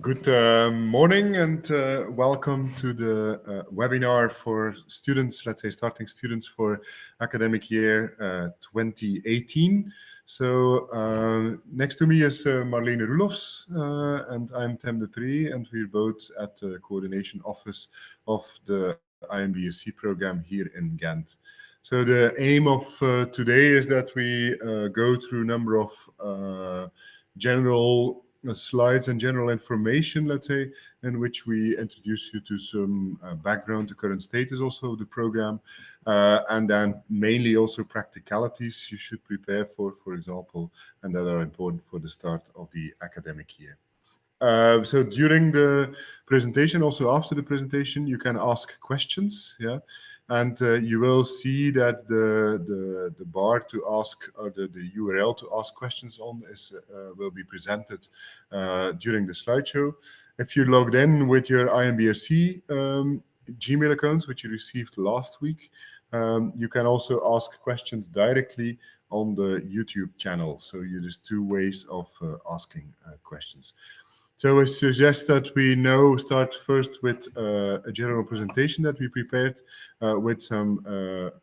Good morning and welcome to the webinar for students, let's say starting students for academic year 2018. So next to me is Marlene Roelofs and I'm Tim de Pre, and we're both at the coordination office of the IMBRSea program here in Ghent. So the aim of today is that we go through a number of general slides and general information, let's say, in which we introduce you to some background, the current status also of the program, and then mainly also practicalities you should prepare for example, and that are important for the start of the academic year. So during the presentation, also after the presentation, you can ask questions, yeah, and you will see that the bar to ask, or the URL to ask questions on is will be presented during the slideshow. If you logged in with your IMBRSea Gmail accounts, which you received last week, you can also ask questions directly on the YouTube channel. So there's two ways of asking questions. So I suggest that we now start first with a general presentation that we prepared with some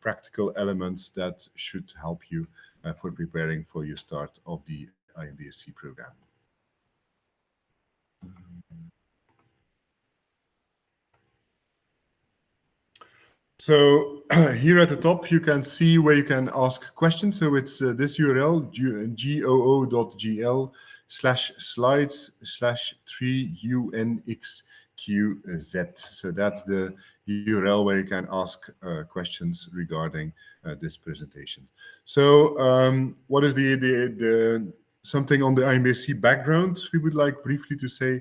practical elements that should help you for preparing for your start of the IMBRSea program. So here at the top, you can see where you can ask questions. So it's this URL, goo.gl/slides/3unxqz. So that's the URL where you can ask questions regarding this presentation. So what is the something on the IMBRSea background? We would like briefly to say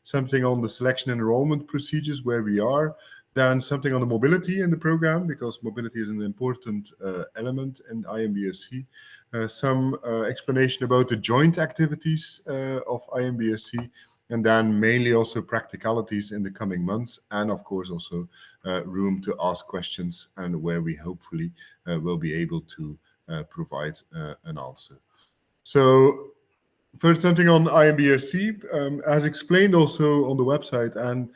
something on the selection and enrollment procedures, where we are. Then something on the mobility in the program, because mobility is an important element in IMBRSea. Some explanation about the joint activities of IMBRSea, and then mainly also practicalities in the coming months, and of course also room to ask questions, and where we hopefully will be able to provide an answer. So first, something on IMBRSea, as explained also on the website and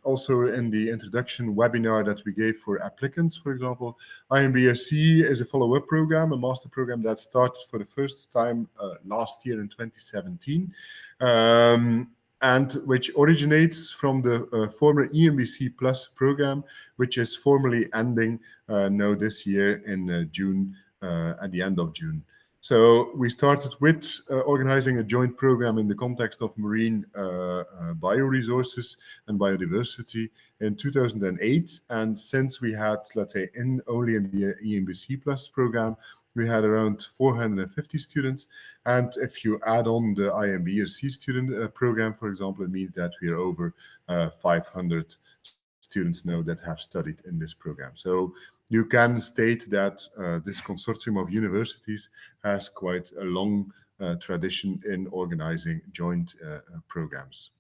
also in the introduction webinar that we gave for applicants, for example, IMBRSea is a follow-up program, a master program that started for the first time last year in 2017, and which originates from the former EMBC Plus program, which is formally ending now this year in June, at the end of June. So we started with organizing a joint program in the context of marine bioresources and biodiversity in 2008. And since we had, let's say, only in the EMBC Plus program, we had around 450 students. And if you add on the IMBRSea Student program, for example, it means that we are over 500 students now that have studied in this program. So you can state that this consortium of universities has quite a long tradition in organizing joint programs.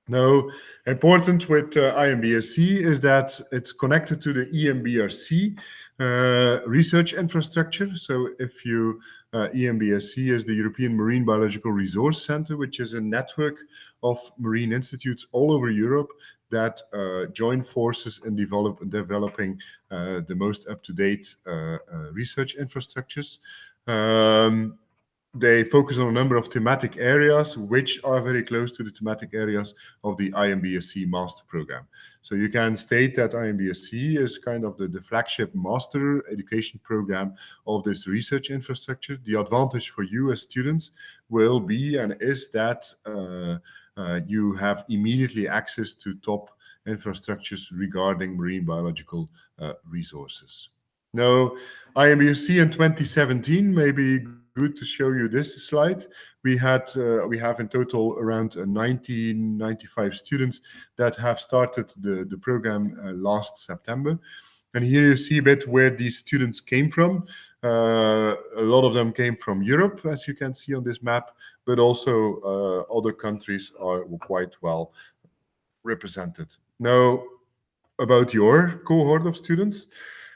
Now, important with IMBRSea is that it's connected to the EMBRSea research infrastructure. So if you, EMBRSea is the European Marine Biological Resource Center, which is a network of marine institutes all over Europe that join forces in developing the most up-to-date research infrastructures. They focus on a number of thematic areas, which are very close to the thematic areas of the IMBRSea master program. So you can state that IMBRSea is kind of the flagship master education program of this research infrastructure. The advantage for you as students will be and is that you have immediately access to top infrastructures regarding marine biological resources. Now, IMBRSea in 2017, maybe good to show you this slide. We have in total around 95 students that have started the program last September. And here you see a bit where these students came from. A lot of them came from Europe, as you can see on this map, but also other countries are quite well represented. Now, about your cohort of students,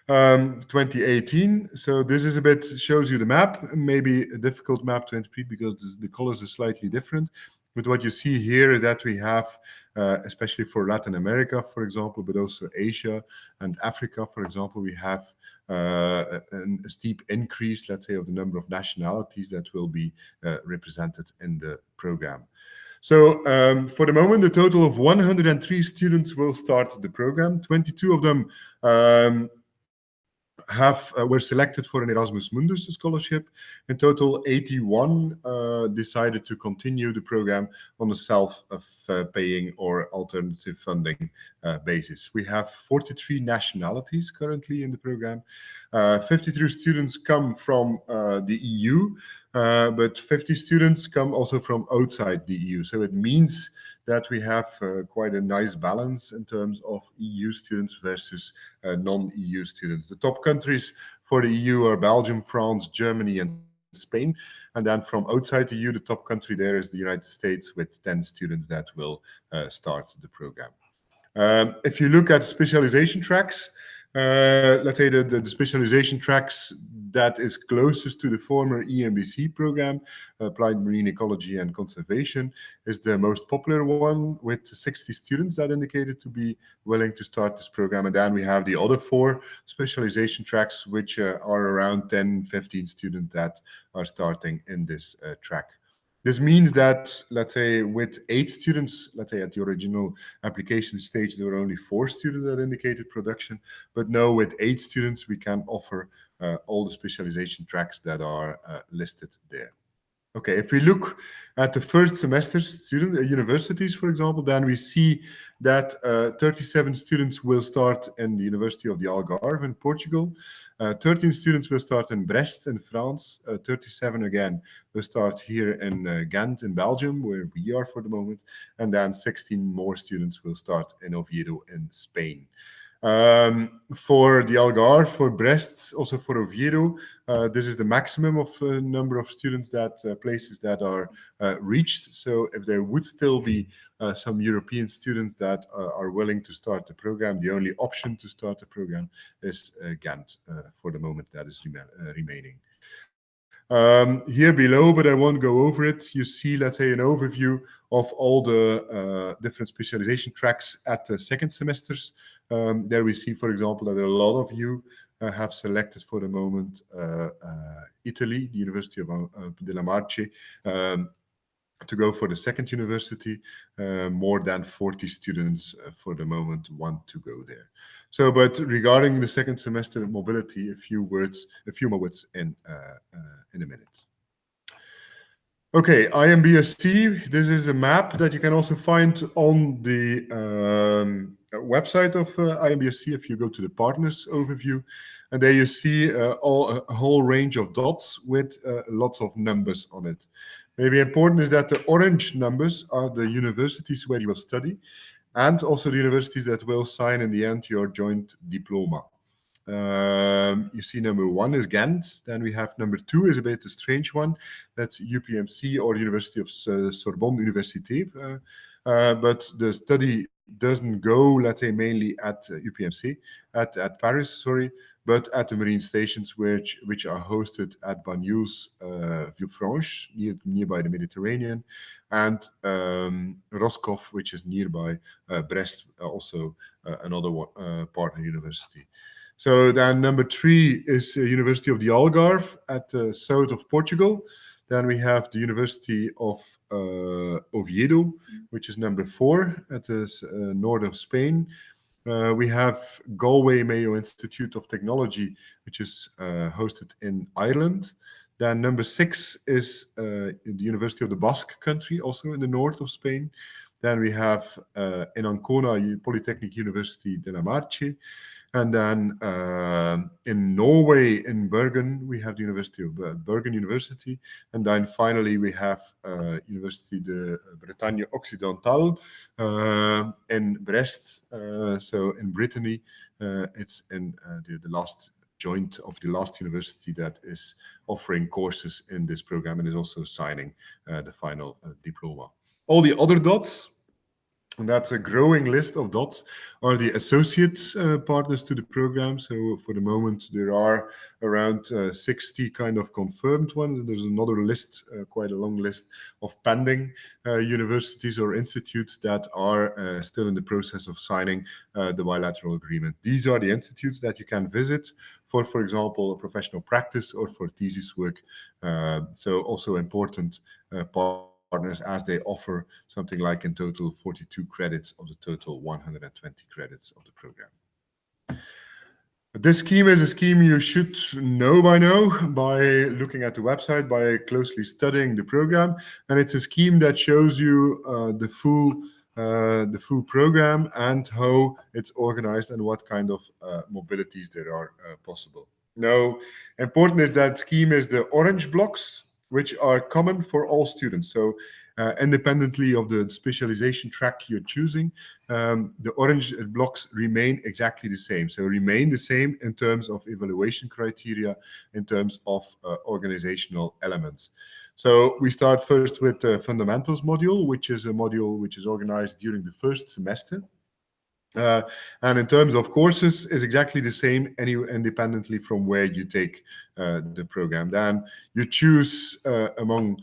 2018. So this is a bit, shows you the map, maybe a difficult map to interpret because the colors are slightly different. But what you see here is that we have, especially for Latin America, for example, but also Asia and Africa, for example, we have a steep increase, let's say, of the number of nationalities that will be represented in the program. So for the moment, a total of 103 students will start the program. 22 of them were selected for an Erasmus Mundus scholarship. In total, 81 decided to continue the program on a self-paying or alternative funding basis. We have 43 nationalities currently in the program. 53 students come from the EU, but 50 students come also from outside the EU. So it means that we have quite a nice balance in terms of EU students versus non-EU students. The top countries for the EU are Belgium, France, Germany, and Spain. And then from outside the EU, the top country there is the United States with 10 students that will start the program. If you look at specialization tracks, let's say the specialization tracks that is closest to the former IMBRSea program, Applied Marine Ecology and Conservation, is the most popular one with 60 students that indicated to be willing to start this program. And then we have the other 4 specialization tracks, which are around 10, 15 students that are starting in this track. This means that, let's say, with 8 students, let's say at the original application stage, there were only 4 students that indicated production. But now with 8 students, we can offer all the specialization tracks that are listed there. Okay, if we look at the first semester universities, for example, then we see that 37 students will start in the University of the Algarve in Portugal. 13 students will start in Brest in France. 37 again will start here in Ghent in Belgium, where we are for the moment. And then 16 more students will start in Oviedo in Spain. For the Algarve, for Brest, also for Oviedo, this is the maximum of number of students that places that are reached. So if there would still be some European students that are willing to start the program, the only option to start the program is Ghent for the moment that is remaining. Here below, but I won't go over it, you see, let's say, an overview of all the different specialization tracks at the second semesters. There we see, for example, that a lot of you have selected for the moment Italy, the University of della Marche, to go for the second university. More than 40 students for the moment want to go there. So, but regarding the second semester mobility, a few more words in a minute. Okay, IMBRSea, this is a map that you can also find on the website of IMBRSea if you go to the partners overview. And there you see a whole range of dots with lots of numbers on it. Maybe important is that the orange numbers are the universities where you will study, and also the universities that will sign in the end your joint diploma. You see number 1 is Ghent. Then we have number 2 is a bit a strange one. That's UPMC or University of Sorbonne Université. But the study doesn't go, let's say, mainly at UPMC, at Paris, sorry, but at the marine stations which are hosted at Banyuls, Villefranche, nearby the Mediterranean, and Roscoff, which is nearby Brest, also another partner university. So then number 3 is University of the Algarve at the south of Portugal. Then we have the University of Oviedo, which is number 4 at the north of Spain. We have Galway Mayo Institute of Technology, which is hosted in Ireland. Then number 6 is the University of the Basque Country, also in the north of Spain. Then we have in Ancona, Polytechnic University de la Marche. And then in Norway, in Bergen, we have the University of Bergen University. And then finally, we have University de Bretagne Occidentale in Brest. So in Brittany, it's in the last joint of the last university that is offering courses in this program and is also signing the final diploma. All the other dots And that's a growing list of dots are the associate partners to the program. So for the moment, there are around 60 kind of confirmed ones. And there's another list, quite a long list of pending universities or institutes that are still in the process of signing the bilateral agreement. These are the institutes that you can visit for example, professional practice or for thesis work. So also important partners as they offer something like in total 42 credits of the total 120 credits of the program. This scheme is a scheme you should know by now by looking at the website, by closely studying the program. And it's a scheme that shows you the full program and how it's organized and what kind of mobilities there are possible. Now, important is that scheme is the orange blocks, which are common for all students. So independently of the specialization track you're choosing, the orange blocks remain exactly the same. So remain the same in terms of evaluation criteria, in terms of organizational elements. So we start first with the fundamentals module, which is a module which is organized during the first semester. And in terms of courses, is exactly the same independently from where you take the program. Then you choose among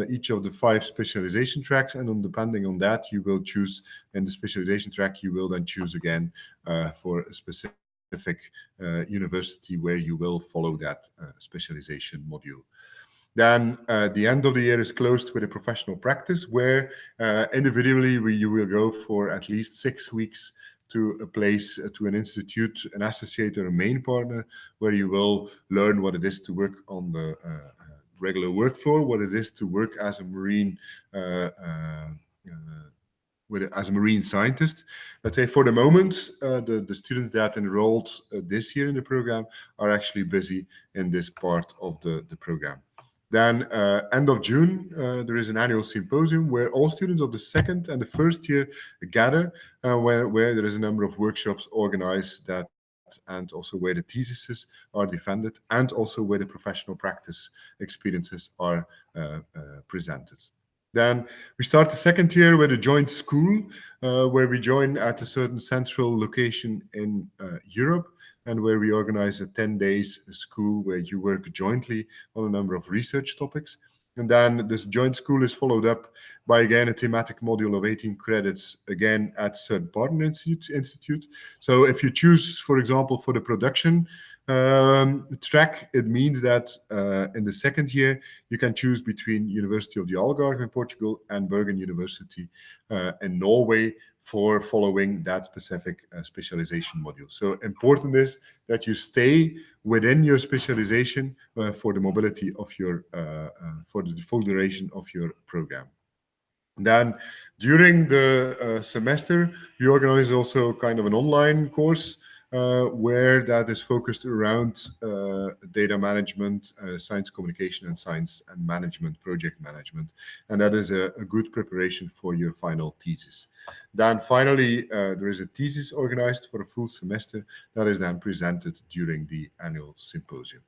each of the 5 specialization tracks, and depending on that, you will choose in the specialization track, you will then choose again for a specific university where you will follow that specialization module. Then the end of the year is closed with a professional practice where individually you will go for at least 6 weeks to a place, to an institute, an associate or a main partner, where you will learn what it is to work on the regular work floor, what it is to work as a marine as a marine scientist. Let's say for the moment, the students that enrolled this year in the program are actually busy in this part of the program. Then end of June, there is an annual symposium where all students of the second and the first year gather, where there is a number of workshops organized that, and also where the theses are defended, and also where the professional practice experiences are presented. Then we start the second year with a joint school, where we join at a certain central location in Europe, and where we organize a 10 days school where you work jointly on a number of research topics. And then this joint school is followed up by, again, a thematic module of 18 credits, again, at certain partner institute. So if you choose, for example, for the production track, it means that in the second year, you can choose between University of the Algarve in Portugal and Bergen University in Norway for following that specific specialization module. So important is that you stay within your specialization for the mobility of your, for the full duration of your program. Then during the semester, we organize also kind of an online course where that is focused around data management, science communication, and science and management, project management. And that is a good preparation for your final thesis. Then finally, there is a thesis organized for a full semester that is then presented during the annual symposium.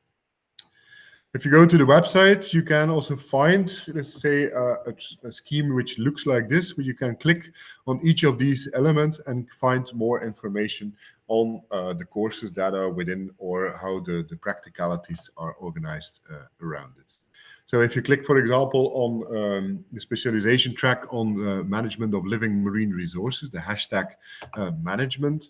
If you go to the website, you can also find, let's say, a scheme which looks like this, where you can click on each of these elements and find more information on the courses that are within, or how the practicalities are organized around it. So if you click, for example, on the specialization track on management of living marine resources, the hashtag management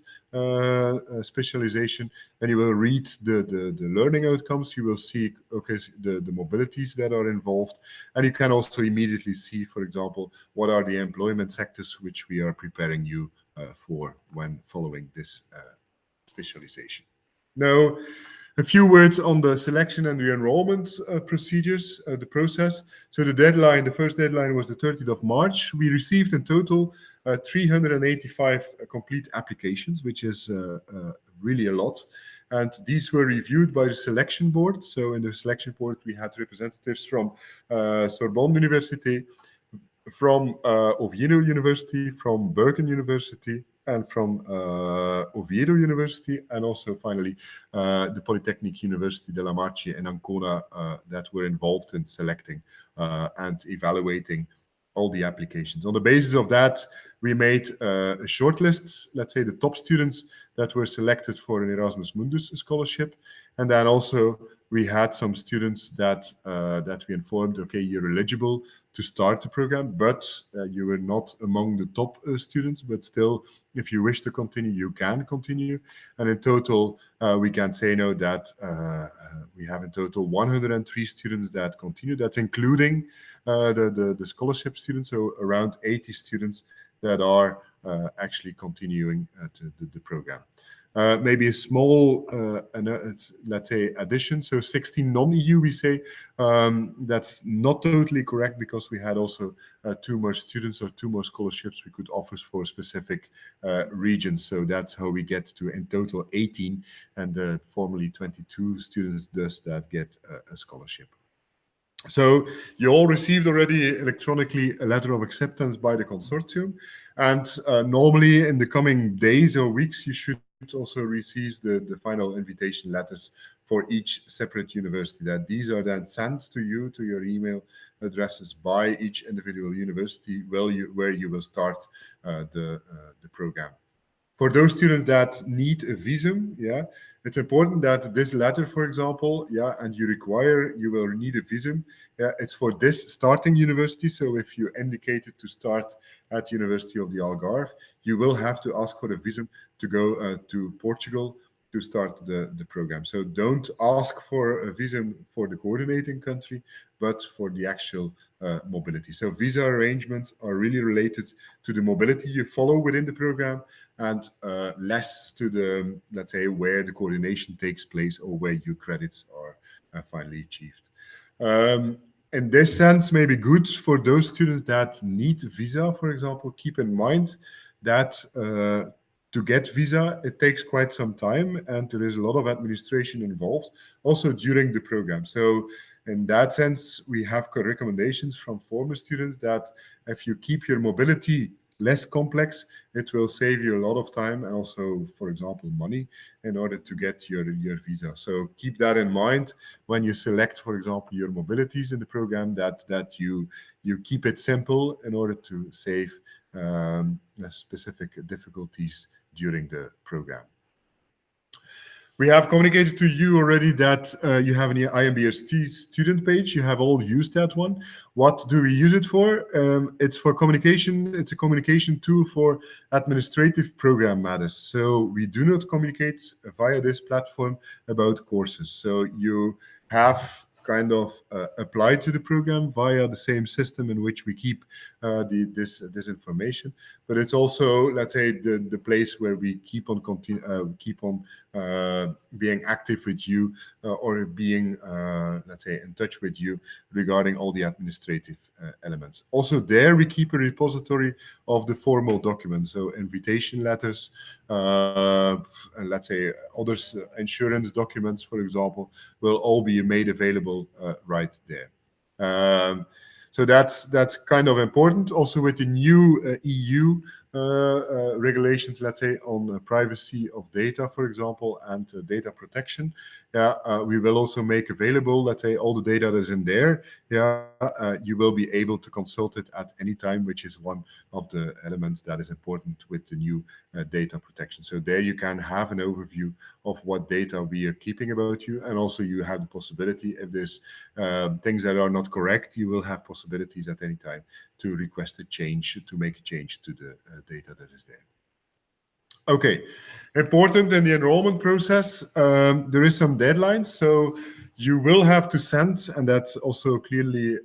specialization, then you will read the learning outcomes. You will see, okay, the mobilities that are involved. And you can also immediately see, for example, what are the employment sectors which we are preparing you for when following this specialization. Now, a few words on the selection and the enrollment procedures, the process. So the deadline, the first deadline was the 30th of March. We received in total 385 complete applications, which is really a lot. And these were reviewed by the selection board. So in the selection board, we had representatives from Sorbonne University, from Oviedo University, from Bergen University, and from Oviedo University, and also finally the Polytechnic University de la Marche in Ancona that were involved in selecting and evaluating all the applications. On the basis of that, we made a shortlist, let's say the top students that were selected for an Erasmus Mundus scholarship. And then also we had some students that we informed, okay, you're eligible to start the program, but you were not among the top students, but still, if you wish to continue, you can continue. And in total, we can say now that we have in total 103 students that continue. That's including the scholarship students, so around 80 students that are actually continuing the program. Maybe a small, let's say, addition. So 16 non-EU, we say, that's not totally correct, because we had also 2 more students or 2 more scholarships we could offer for specific regions. So that's how we get to, in total, 18, and formally 22 students thus that get a scholarship. So you all received already electronically a letter of acceptance by the consortium. And normally in the coming days or weeks, you should also receive the final invitation letters for each separate university. That these are then sent to you, to your email addresses, by each individual university where you will start the program. For those students that need a visum, yeah, it's important that this letter, for example, yeah, and you will need a visum. Yeah, it's for this starting university. So if you indicated to start at University of the Algarve, you will have to ask for a visum to go to Portugal to start the program. So don't ask for a visum for the coordinating country, but for the actual mobility. So visa arrangements are really related to the mobility you follow within the program, and less to the, let's say, where the coordination takes place or where your credits are finally achieved. In this sense, maybe good for those students that need visa, for example, keep in mind that to get visa, it takes quite some time, and there is a lot of administration involved also during the program. So in that sense, we have recommendations from former students that if you keep your mobility less complex, it will save you a lot of time and also, for example, money in order to get your visa. So keep that in mind when you select, for example, your mobilities in the program, that you keep it simple in order to save specific difficulties during the program. We have communicated to you already that you have an IMBRSea student page. You have all used that one. What do we use it for? It's for communication. It's a communication tool for administrative program matters. So we do not communicate via this platform about courses. So you have kind of applied to the program via the same system in which we keep this information. But it's also, let's say, the place where we keep on being active with you or being, let's say, in touch with you regarding all the administrative elements. Also there we keep a repository of the formal documents, so invitation letters, and let's say others, insurance documents, for example, will all be made available right there. So that's kind of important. Also with the new EU regulations, let's say, on privacy of data, for example, and data protection. Yeah, we will also make available, let's say, all the data that is in there. Yeah, you will be able to consult it at any time, which is one of the elements that is important with the new data protection. So there you can have an overview of what data we are keeping about you, and also you have the possibility, if there's things that are not correct, you will have possibilities at any time to request a change, to make a change to the data that is there. Okay, important in the enrollment process, there is some deadlines. So you will have to send, and that's also clearly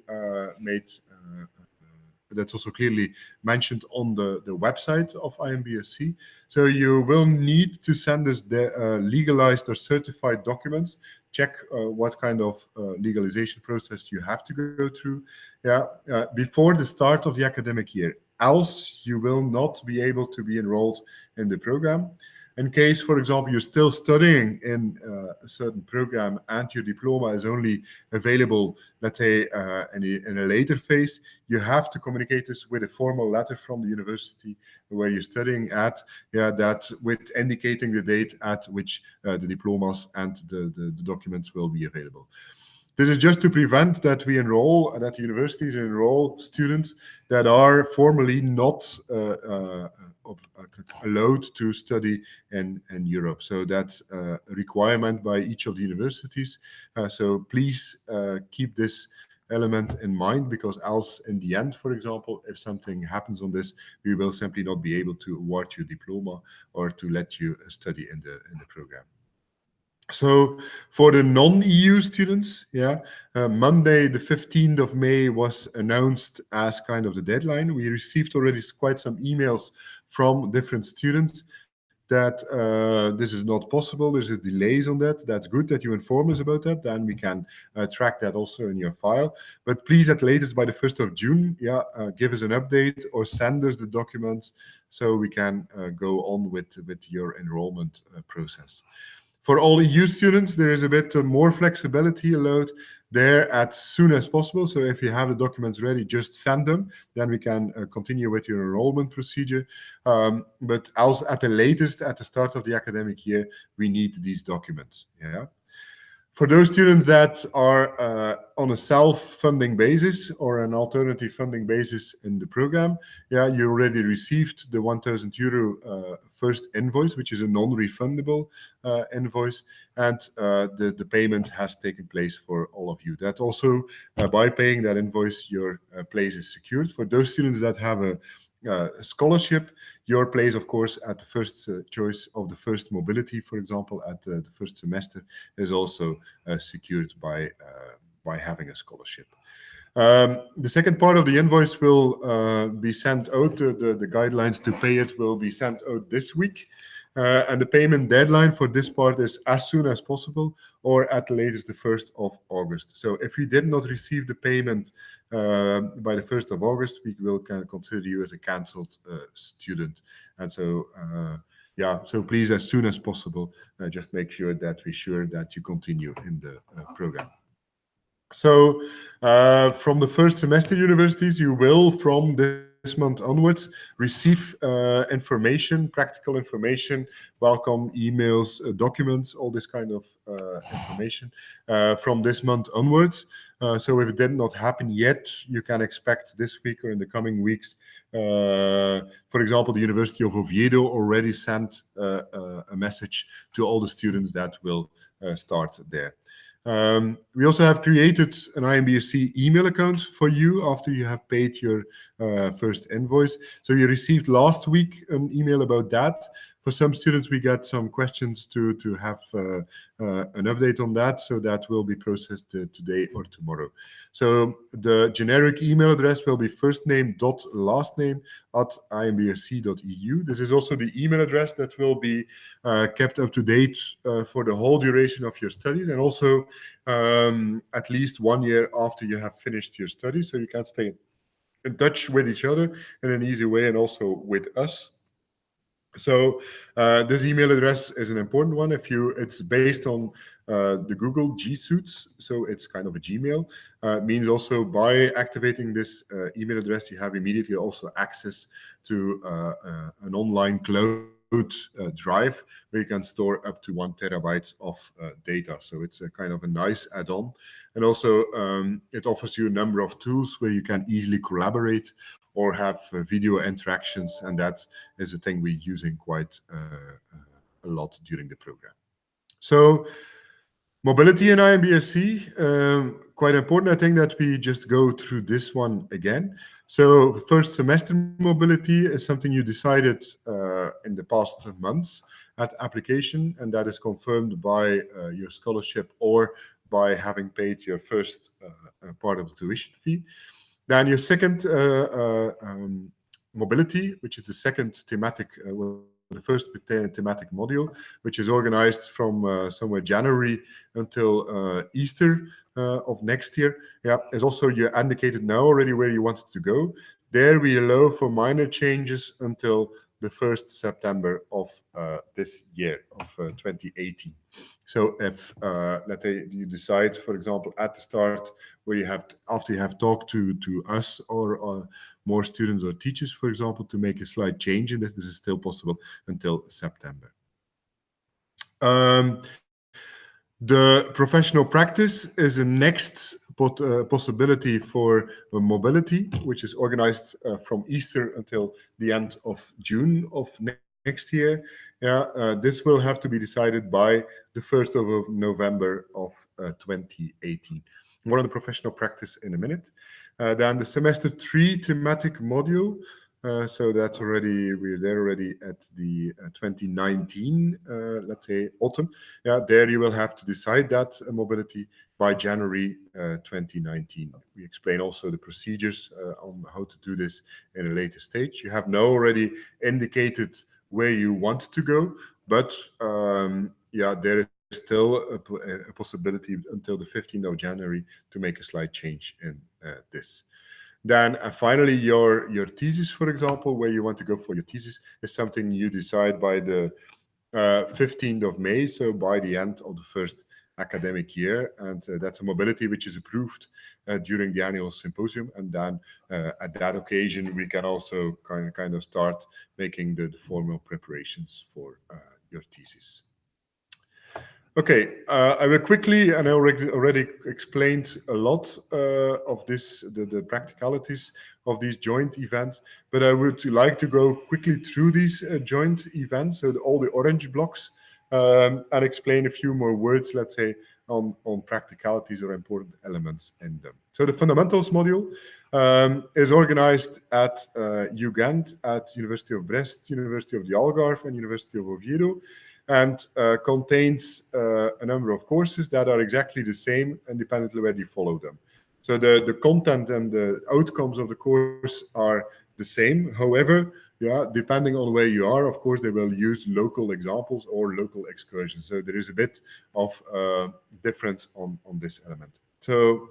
that's also clearly mentioned on the website of IMBRSea. So you will need to send us the legalized or certified documents. Check what kind of legalization process you have to go through, yeah, before the start of the academic year. Else, you will not be able to be enrolled in the program. In case, for example, you're still studying in a certain program and your diploma is only available, let's say, in a later phase, you have to communicate this with a formal letter from the university where you're studying at, yeah, that with indicating the date at which the diplomas and the documents will be available. This is just to prevent that we enroll, that universities enroll students that are formally not allowed to study in Europe. So that's a requirement by each of the universities. So please keep this element in mind, because else in the end, for example, if something happens on this, we will simply not be able to award you diploma or to let you study in the program. So for the non-EU students, Monday the 15th of May was announced as kind of the deadline. We received already quite some emails from different students that this is not possible. There's a delays on that. That's good that you inform us about that. Then we can track that also in your file. But please, at latest by the 1st of June, give us an update or send us the documents so we can go on with your enrollment process. For all EU students, there is a bit more flexibility allowed there as soon as possible. So if you have the documents ready, just send them. Then we can continue with your enrollment procedure. But also at the latest, at the start of the academic year, we need these documents. For those students that are on a self-funding basis or an alternative funding basis in the program, you already received the 1,000 euro first invoice, which is a non-refundable invoice, and the payment has taken place for all of you. That also, by paying that invoice, your place is secured. For those students that have a scholarship, your place, of course, at the first choice of the first mobility, for example, at the first semester, is also secured by having a scholarship. The second part of the invoice will be sent out. The guidelines to pay it will be sent out this week. And the payment deadline for this part is as soon as possible, or at the latest the 1st of August. So if you did not receive the payment by the 1st of August, we will consider you as a cancelled student. And so, so please, as soon as possible, just make sure that you continue in the program. So from the first semester universities, you will, from this month onwards, receive information, practical information, welcome emails, documents, all this kind of information from this month onwards. So if it did not happen yet, you can expect this week or in the coming weeks. For example, the University of Oviedo already sent a message to all the students that will start there. We also have created an IMBRSea email account for you after you have paid your first invoice. So you received last week an email about that. For some students, we get some questions to have an update on that. So that will be processed today or tomorrow. So the generic email address will be firstname.lastname@imbrsea.eu. This is also the email address that will be kept up to date for the whole duration of your studies, and also at least 1 year after you have finished your studies. So you can stay in touch with each other in an easy way, and also with us. So this email address is an important one. It's based on the Google G Suite, so it's kind of a Gmail. Means also by activating this email address, you have immediately also access to an online cloud drive where you can store up to 1 terabyte of data. So it's a kind of a nice add-on. And also it offers you a number of tools where you can easily collaborate or have video interactions, and that is a thing we're using quite a lot during the program. So mobility in IMBRSea, quite important. I think that we just go through this one again. So first semester mobility is something you decided in the past months at application, and that is confirmed by your scholarship or by having paid your first part of the tuition fee. Then your second mobility, which is the second thematic, the first thematic module, which is organized from somewhere January until Easter of next year, is also you indicated now already where you wanted to go. There we allow for minor changes until the 1st September of this year, of 2018. So if, let's say, you decide, for example, at the start, where you have, after you have talked to us or more students or teachers, for example, to make a slight change in this is still possible until September. The professional practice is the next possibility for mobility, which is organized from Easter until the end of June of next year. This will have to be decided by the 1st of November of 2018. More on the professional practice in a minute. Then the semester 3 thematic module. So that's already, we're there already at the 2019, let's say autumn. There you will have to decide that mobility by January 2019. We explain also the procedures on how to do this in a later stage. You have now already indicated where you want to go, but there is still a possibility until the 15th of January to make a slight change in this. Then finally, your thesis, for example, where you want to go for your thesis is something you decide by the 15th of May, so by the end of the first academic year. And that's a mobility which is approved during the annual symposium. And then at that occasion, we can also kind of start making the formal preparations for your thesis. Okay, I will quickly, and I already explained a lot of this, the practicalities of these joint events, but I would like to go quickly through these joint events, so all the orange blocks, and explain a few more words, let's say, on practicalities or important elements in them. So the fundamentals module is organized at UGent, at University of Brest, University of the Algarve, and University of Oviedo, and contains a number of courses that are exactly the same independently where you follow them. So the content and the outcomes of the course are the same. However, depending on where you are, of course, they will use local examples or local excursions. So there is a bit of difference on this element. So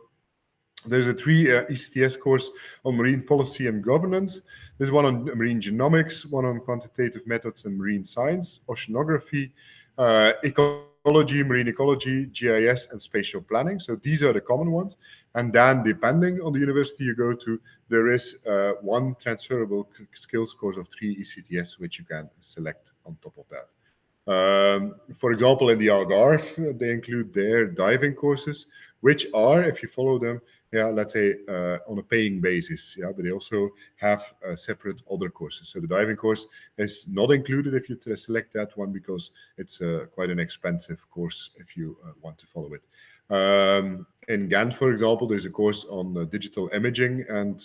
there's a 3 ECTS course on marine policy and governance. There's one on marine genomics, one on quantitative methods and marine science, oceanography, ecology, marine ecology, GIS, and spatial planning. So these are the common ones. And then depending on the university you go to, there is one transferable skills course of 3 ECTS, which you can select on top of that. For example, in the Algarve, they include their diving courses, which are, if you follow them, let's say on a paying basis, but they also have separate other courses. So the diving course is not included if you select that one, because it's quite an expensive course if you want to follow it. In Ghent, for example, there's a course on digital imaging and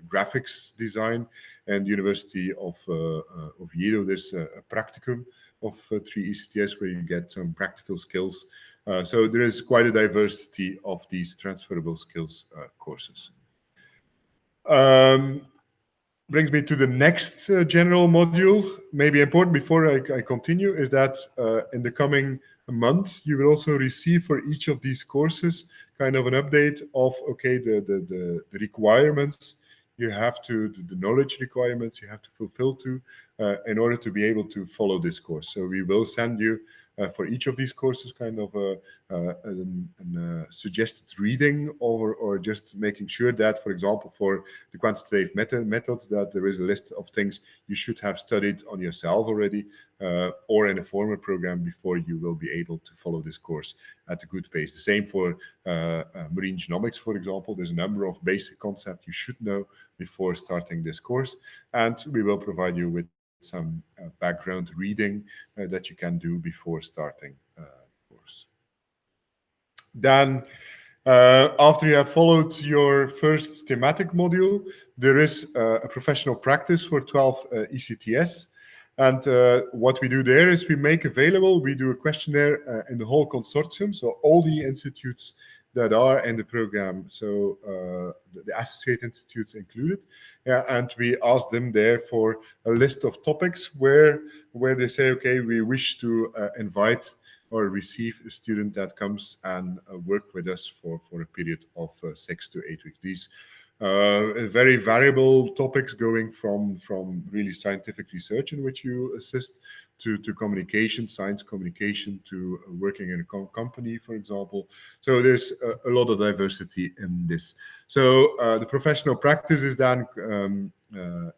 graphics design, and University of Oviedo, there's a practicum of 3 ECTS where you get some practical skills. So there is quite a diversity of these transferable skills courses. Brings me to the next general module. Maybe important before I continue is that in the coming month, you will also receive for each of these courses kind of an update of, okay, the requirements you have to, the knowledge requirements you have to fulfill to in order to be able to follow this course. So we will send you for each of these courses kind of a suggested reading, or just making sure that, for example, for the quantitative methods, that there is a list of things you should have studied on yourself already, or in a formal program before you will be able to follow this course at a good pace. The same for marine genomics, for example. There's a number of basic concepts you should know before starting this course, and we will provide you with some background reading that you can do before starting the course. Then, after you have followed your first thematic module, there is a professional practice for 12 ECTS. And what we do there is we make available, we do a questionnaire in the whole consortium, so all the institutes that are in the program, so the associate institutes included, and we ask them there for a list of topics where they say, okay, we wish to invite or receive a student that comes and work with us for a period of 6 to 8 weeks. These very variable topics, going from really scientific research in which you assist to communication, science communication, to working in a company, for example. So there's a lot of diversity in this. So the professional practice is then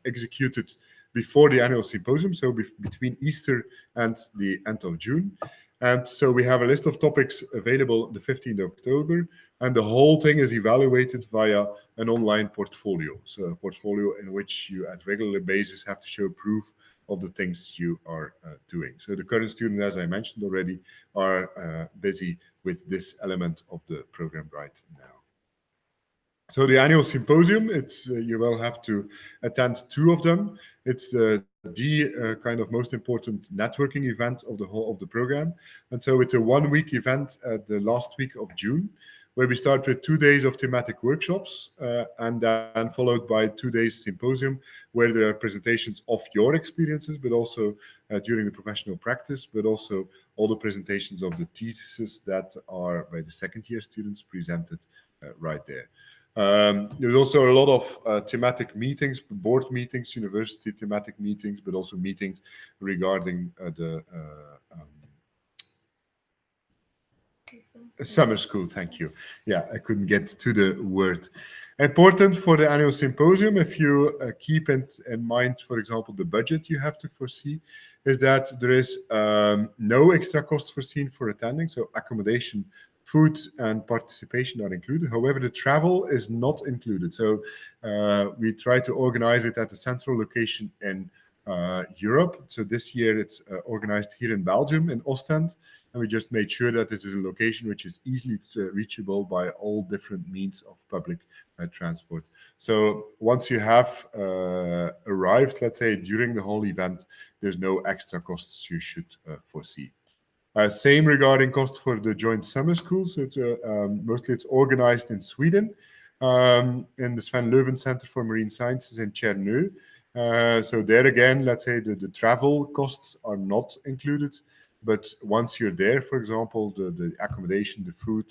executed before the annual symposium, so between Easter and the end of June. And so we have a list of topics available the 15th of October, and the whole thing is evaluated via an online portfolio. So a portfolio in which you at regular basis have to show proof of the things you are doing. So the current students, as I mentioned already, are busy with this element of the program right now. So the annual symposium, it's you will have to attend 2 of them. It's the kind of most important networking event of the whole of the program. And so it's a 1-week event at the last week of June, where we start with 2 days of thematic workshops and then followed by 2 days symposium, where there are presentations of your experiences, but also during the professional practice, but also all the presentations of the theses that are by the second-year students presented right there. There's also a lot of thematic meetings, board meetings, university thematic meetings, but also meetings regarding the summer school. Thank you. Yeah, I couldn't get to the word. Important for the annual symposium, if you keep in mind, for example, the budget you have to foresee, is that there is no extra cost foreseen for attending. So accommodation, food, and participation are included. However, the travel is not included. So we try to organize it at a central location in Europe. So this year it's organized here in Belgium, in Ostend. And we just made sure that this is a location which is easily reachable by all different means of public transport. So once you have arrived, let's say, during the whole event, there's no extra costs you should foresee. Same regarding cost for the joint summer school. So it's mostly it's organized in Sweden, in the Sven Leuven Center for Marine Sciences in Tjernö. So there again, let's say the travel costs are not included. But once you're there, for example, the accommodation, the food,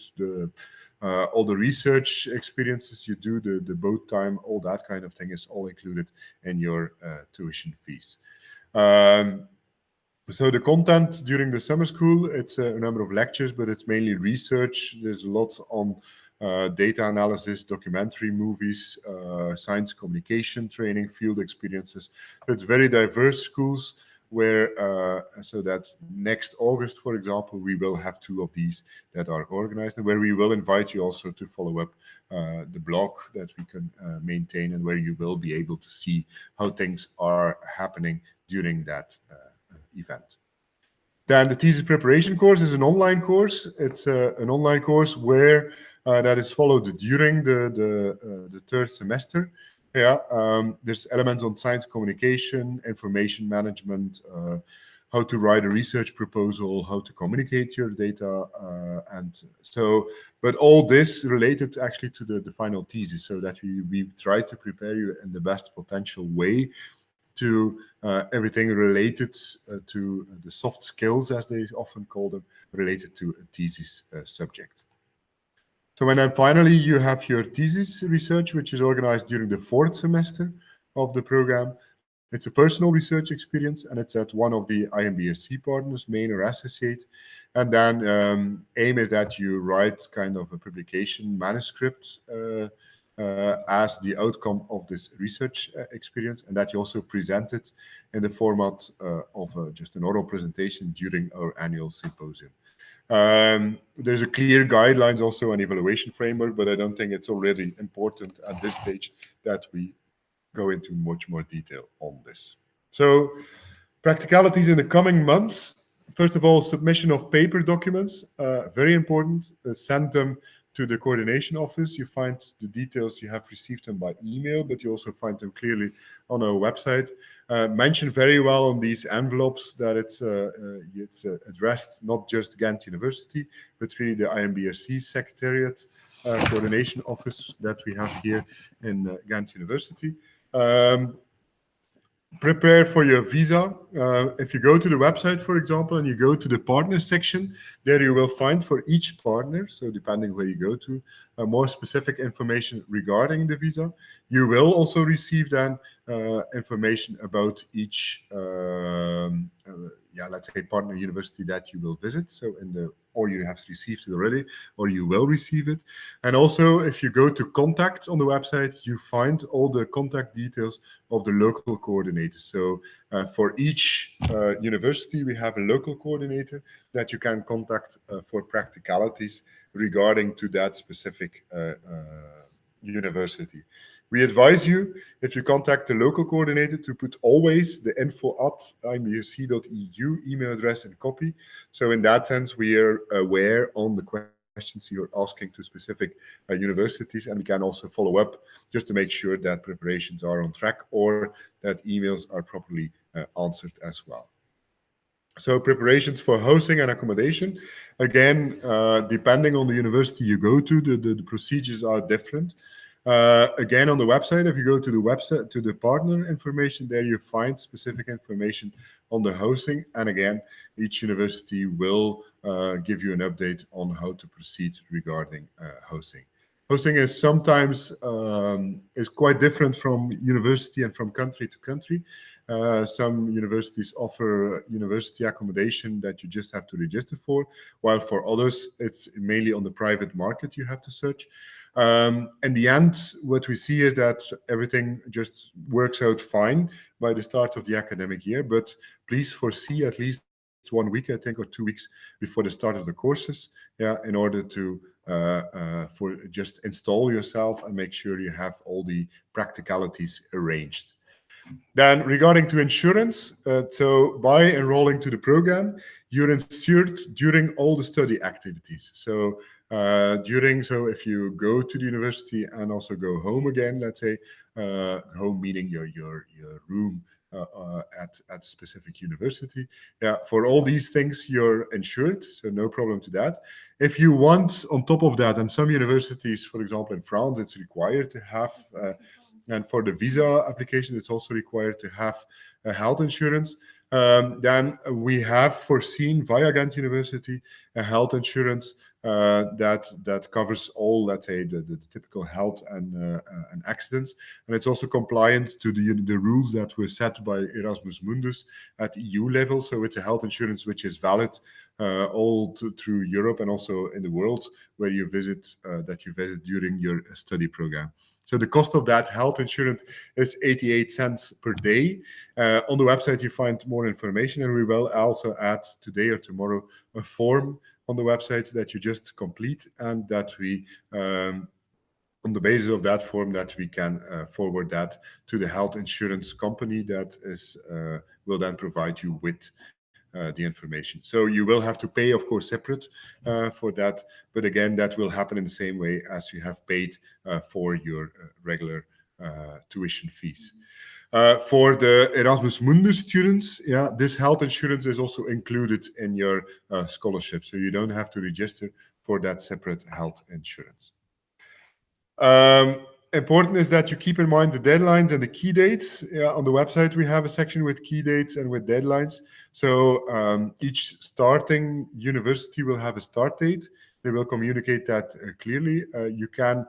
all the research experiences you do, the boat time, all that kind of thing is all included in your tuition fees. So the content during the summer school, it's a number of lectures, but it's mainly research. There's lots on data analysis, documentary movies, science communication training, field experiences. So it's very diverse schools, where so that next August, for example, we will have 2 of these that are organized, and where we will invite you also to follow up the blog that we can maintain, and where you will be able to see how things are happening during that event. Then the thesis preparation course is an online course. It's an online course where that is followed during the 3rd semester. Yeah, there's elements on science communication, information management, how to write a research proposal, how to communicate your data, and so, but all this related actually to the final thesis, so that we try to prepare you in the best potential way to everything related to the soft skills, as they often call them, related to a thesis subject. So when then finally you have your thesis research, which is organized during the 4th semester of the program. It's a personal research experience, and it's at one of the IMBRSea partners, main or associate. And then aim is that you write kind of a publication manuscript as the outcome of this research experience, and that you also present it in the format of just an oral presentation during our annual symposium. There's a clear guidelines also an evaluation framework, but I don't think it's already important at this stage that we go into much more detail on this. So practicalities in the coming months. First of all, submission of paper documents, very important. Send them to the coordination office. You find the details, you have received them by email, but you also find them clearly on our website. Mention very well on these envelopes that it's addressed not just Ghent University, but really the IMBRSea Secretariat coordination office that we have here in Ghent University. Prepare for your visa. If you go to the website, for example, and you go to the partner section, there you will find for each partner, so depending where you go to, more specific information regarding the visa. You will also receive then information about each, let's say, partner university that you will visit. So in the or you have received it already, or you will receive it. And also, if you go to contact on the website, you find all the contact details of the local coordinators. So for each university, we have a local coordinator that you can contact for practicalities regarding to that specific university. We advise you, if you contact the local coordinator, to put always the info@imbrsea.eu email address and copy. So in that sense, we are aware on the questions you're asking to specific universities, and we can also follow up just to make sure that preparations are on track or that emails are properly answered as well. So preparations for housing and accommodation, again, depending on the university you go to, the procedures are different. Again, on the website, if you go to the website, to the partner information, there you find specific information on the housing. And again, each university will give you an update on how to proceed regarding housing. Housing is sometimes is quite different from university and from country to country. Some universities offer university accommodation that you just have to register for, while for others, it's mainly on the private market you have to search. In the end, what we see is that everything just works out fine by the start of the academic year, but please foresee at least 1 week, I think, or 2 weeks before the start of the courses, in order to for just install yourself and make sure you have all the practicalities arranged. Then regarding to insurance, so by enrolling to the program, you're insured during all the study activities. So so if you go to the university and also go home again, let's say, home meaning your room at a specific university. Yeah, for all these things, you're insured, so no problem to that. If you want, on top of that, and some universities, for example, in France, it's required to have, and for the visa application, it's also required to have a health insurance. Then we have foreseen via Ghent University a health insurance that covers all, let's say, the typical health and accidents, and it's also compliant to the rules that were set by Erasmus Mundus at EU level. So it's a health insurance which is valid all through Europe and also in the world where you visit during your study program. So the cost of that health insurance is 88 cents per day. On the website you find more information, and we will also add today or tomorrow a form on the website that you just complete, and that we on the basis of that form that we can forward that to the health insurance company that is will then provide you with the information. So you will have to pay, of course, separate for that, but again, that will happen in the same way as you have paid for your regular tuition fees. For the Erasmus Mundus students, this health insurance is also included in your scholarship, so you don't have to register for that separate health insurance. Important is that you keep in mind the deadlines and the key dates. On the website, we have a section with key dates and with deadlines. So each starting university will have a start date. They will communicate that clearly. You can,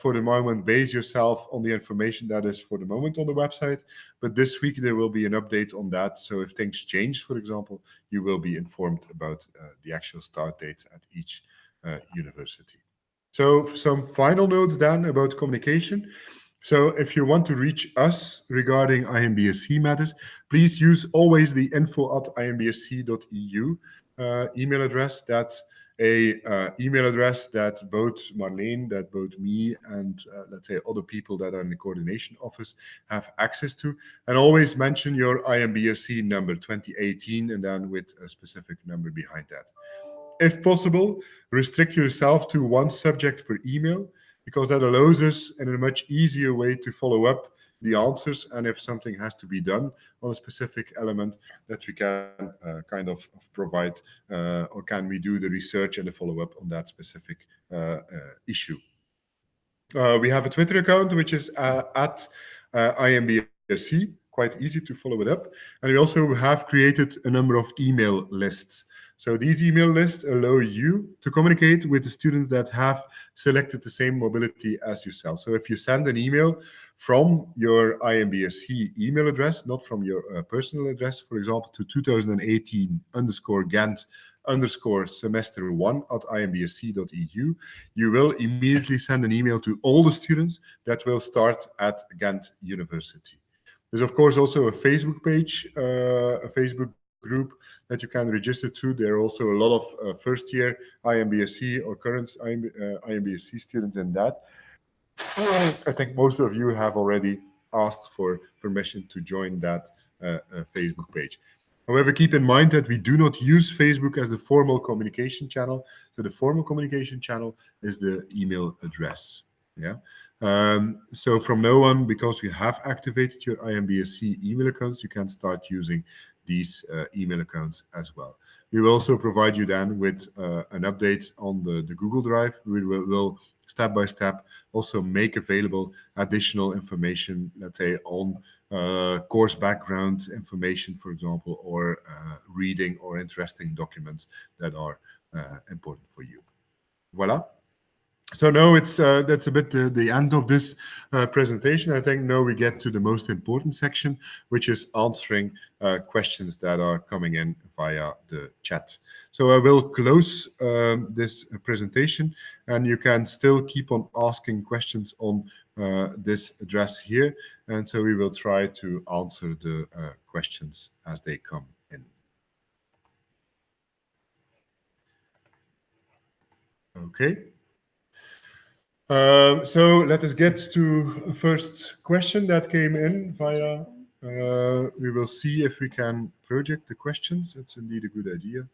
for the moment, base yourself on the information that is for the moment on the website. But this week, there will be an update on that. So if things change, for example, you will be informed about the actual start dates at each university. So some final notes then about communication. So if you want to reach us regarding IMBRSea matters, please use always the info@imbrsea.eu email address. That's a email address that both Marlene, that both me, and let's say other people that are in the coordination office have access to. And always mention your IMBRSea number 2018, and then with a specific number behind that. If possible, restrict yourself to one subject per email, because that allows us in a much easier way to follow up the answers, and if something has to be done on a specific element, that we can kind of provide, or can we do the research and the follow-up on that specific issue. We have a Twitter account, which is at IMBRSea, quite easy to follow it up. And we also have created a number of email lists. So these email lists allow you to communicate with the students that have selected the same mobility as yourself. So if you send an email from your IMBRSea email address, not from your personal address, for example, to 2018_Ghent @semester1@imbrsea.eu, you will immediately send an email to all the students that will start at Ghent University. There's of course also a Facebook page, a Facebook group that you can register to. There are also a lot of first year IMBRSea or current IMBRSea students in that. I think most of you have already asked for permission to join that Facebook page. However, keep in mind that we do not use Facebook as the formal communication channel. So the formal communication channel is the email address. Yeah. So from now on, because you have activated your IMBRSea email accounts, you can start using these email accounts as well. We will also provide you then with an update on the Google Drive. We will step by step also make available additional information, let's say on course background information, for example, or reading or interesting documents that are important for you. Voila. So now it's that's a bit the end of this presentation. I think now we get to the most important section, which is answering questions that are coming in via the chat. So I will close this presentation, and you can still keep on asking questions on this address here. And so we will try to answer the questions as they come in. Okay. So let us get to a first question that came in via. We will see if we can project the questions. It's indeed a good idea.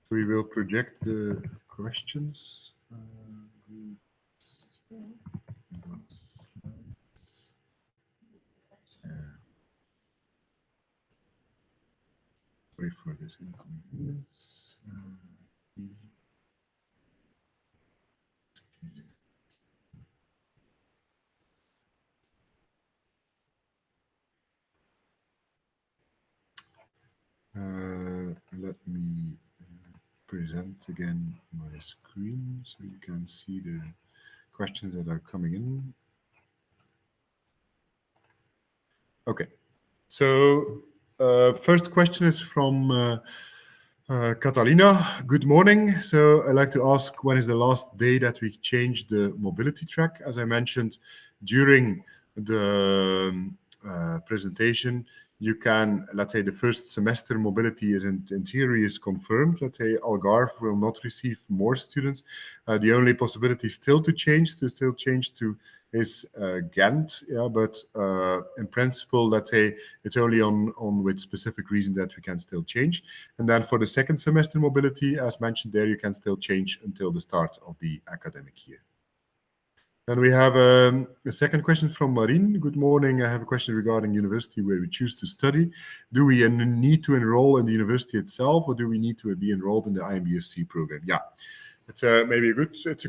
We will project the questions. Sorry for this inconvenience. Let me present again my screen so you can see the questions that are coming in. Okay, so first question is from Catalina. Good morning. So I'd like to ask, when is the last day that we changed the mobility track? As I mentioned during the presentation, you can, let's say, the first semester mobility is in theory is confirmed. Let's say Algarve will not receive more students. The only possibility still to change to is Ghent, yeah, but in principle, let's say it's only on with specific reason that we can still change. And then for the second semester mobility, as mentioned there, you can still change until the start of the academic year. Then we have a second question from Marine. Good morning. I have a question regarding university where we choose to study. Do we need to enroll in the university itself, or do we need to be enrolled in the IMBRSea program? Yeah. It's a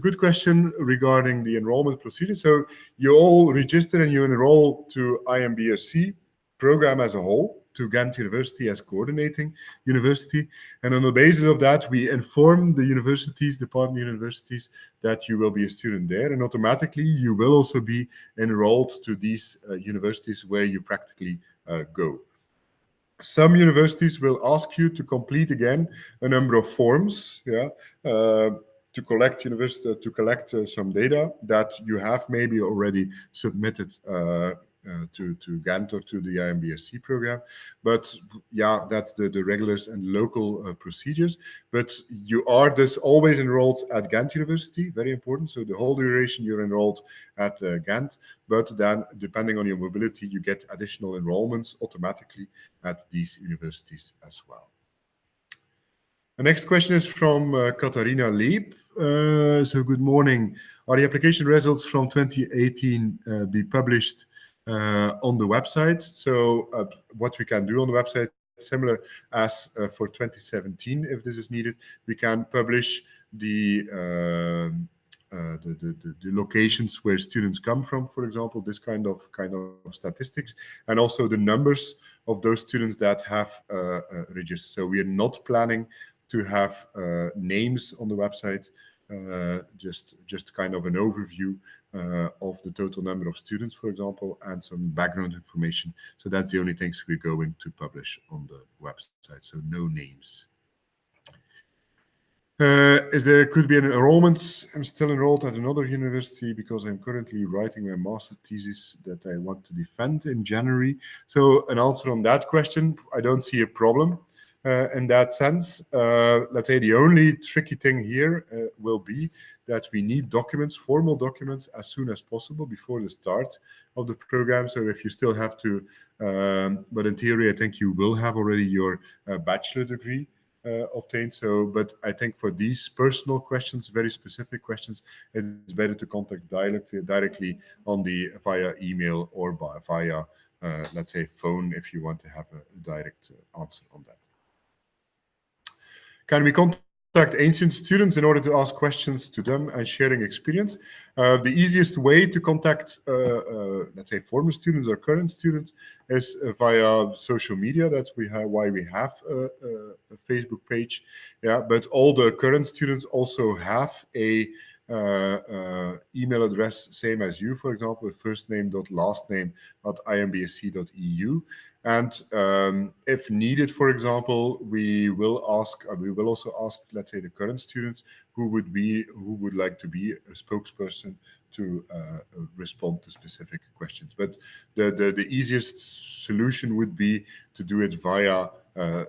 good question regarding the enrollment procedure. So you all register and you enroll to IMBRSea program as a whole, to Ghent University as coordinating university. And on the basis of that, we inform the universities, the partner universities, that you will be a student there. And automatically, you will also be enrolled to these universities where you practically go. Some universities will ask you to complete again a number of forms, yeah, to collect some data that you have maybe already submitted to Ghent or to the IMBRSea program. But yeah, that's the regulars and local procedures. But you are thus always enrolled at Ghent University, very important. So the whole duration you're enrolled at Ghent, but then depending on your mobility, you get additional enrollments automatically at these universities as well. The next question is from Katharina Leep. So good morning. Are the application results from 2018 be published on the website? So what we can do on the website, similar as for 2017, if this is needed, we can publish the the locations where students come from, for example, this kind of statistics, and also the numbers of those students that have registered. So we are not planning to have names on the website, just kind of an overview of the total number of students, for example, and some background information. So that's the only things we're going to publish on the website. So no names. Could be an enrollment. I'm still enrolled at another university because I'm currently writing my master thesis that I want to defend in January. So an answer on that question, I don't see a problem in that sense. Let's say the only tricky thing here will be that we need documents, formal documents, as soon as possible before the start of the program. So if you still have to, but in theory, I think you will have already your bachelor degree obtained. So, but I think for these personal questions, very specific questions, it's better to contact directly on via email or via, let's say, phone if you want to have a direct answer on that. Can we contact ancient students in order to ask questions to them and sharing experience? The easiest way to contact, let's say, former students or current students is via social media. That's why we have a Facebook page. Yeah, but all the current students also have a email address, same as you, for example, first name dot last name at IMBRSea.eu. And if needed, for example, we will also ask, let's say, the current students who would like to be a spokesperson to respond to specific questions. But the easiest solution would be to do it via,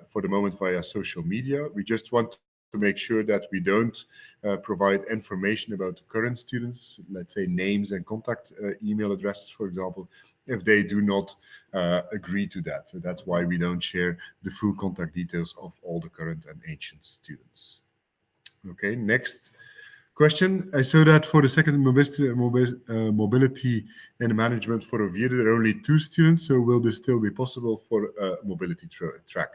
for the moment, via social media. We just want to make sure that we don't provide information about the current students, let's say names and contact email addresses, for example, if they do not agree to that. So that's why we don't share the full contact details of all the current and ancient students. Okay, next question. I saw that for the second mobility and management for Oviedo, there are only 2 students. So will this still be possible for a mobility track?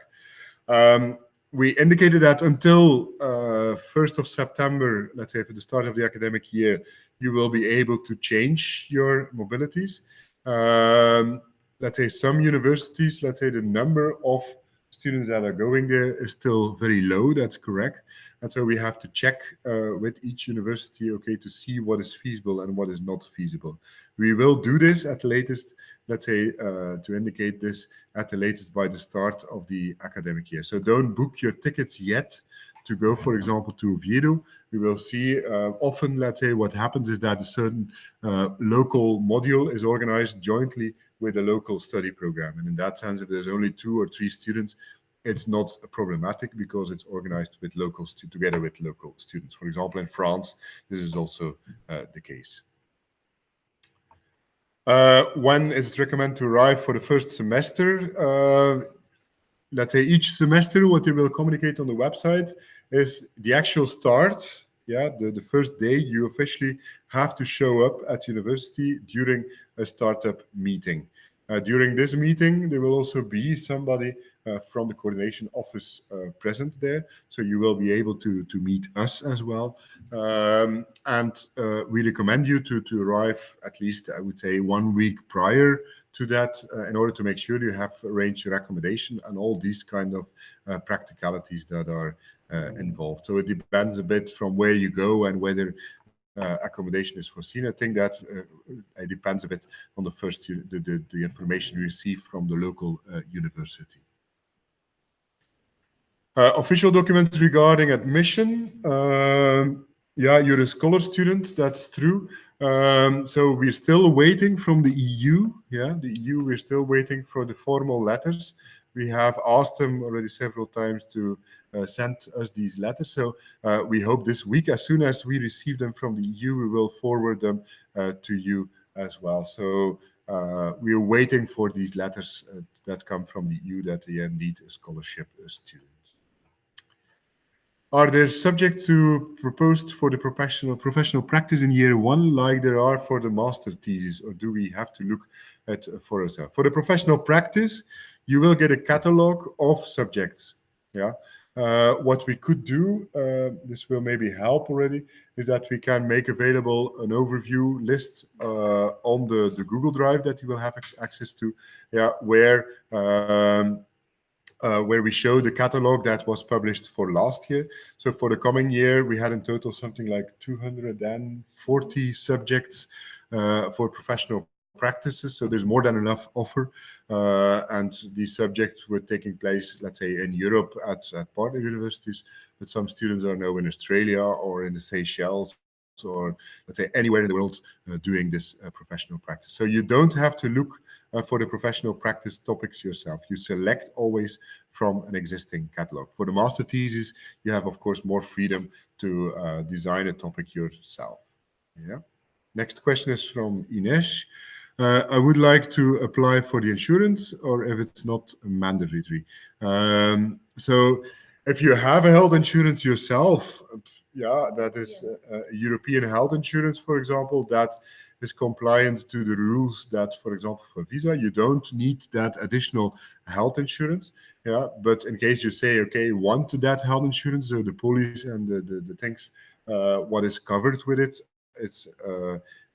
We indicated that until 1st of September, let's say for the start of the academic year, you will be able to change your mobilities. Let's say some universities, let's say the number of students that are going there is still very low. That's correct. And so we have to check with each university, okay, to see what is feasible and what is not feasible. We will do this at the latest, let's say, to indicate this at the latest by the start of the academic year. So don't book your tickets yet to go, for example, to Oviedo. We will see often, let's say, what happens is that a certain local module is organized jointly with a local study program. And in that sense, if there's only 2 or 3 students, it's not problematic because it's organized with together with local students. For example, in France, this is also the case. When is it recommended to arrive for the first semester? Let's say each semester, what they will communicate on the website is the actual start. Yeah, the first day you officially have to show up at university during a startup meeting. During this meeting, there will also be somebody from the coordination office present there. So you will be able to meet us as well. And we recommend you to arrive at least, I would say, 1 week prior to that in order to make sure you have arranged your accommodation and all these kind of practicalities that are involved. So it depends a bit from where you go and whether accommodation is foreseen. I think that it depends a bit on the information you receive from the local university. Official documents regarding admission. Yeah, you're a scholar student, that's true. So we're still waiting from the EU. Yeah, the EU, we're still waiting for the formal letters. We have asked them already several times to send us these letters. So we hope this week, as soon as we receive them from the EU, we will forward them to you as well. So we're waiting for these letters that come from the EU that they indeed a scholarship student. Are there subjects to proposed for the professional practice in year 1 like there are for the master thesis, or do we have to look at for ourselves? For the professional practice, you will get a catalog of subjects. Yeah. What we could do, this will maybe help already, is that we can make available an overview list on the Google Drive that you will have access to, yeah, where we show the catalog that was published for last year. So for the coming year, we had in total something like 240 subjects for professional practices. So there's more than enough offer. And these subjects were taking place, let's say, in Europe at partner universities, but some students are now in Australia or in the Seychelles or, let's say, anywhere in the world doing this professional practice. So you don't have to look for the professional practice topics yourself. You select always from an existing catalog. For the master thesis, you have, of course, more freedom to design a topic yourself. Yeah. Next question is from Ines. I would like to apply for the insurance, or if it's not mandatory. So if you have a health insurance yourself, yeah, that is European health insurance, for example, that is compliant to the rules that, for example, for visa, you don't need that additional health insurance. Yeah, but in case you say, okay, want that health insurance, so the police and the things, what is covered with it, it's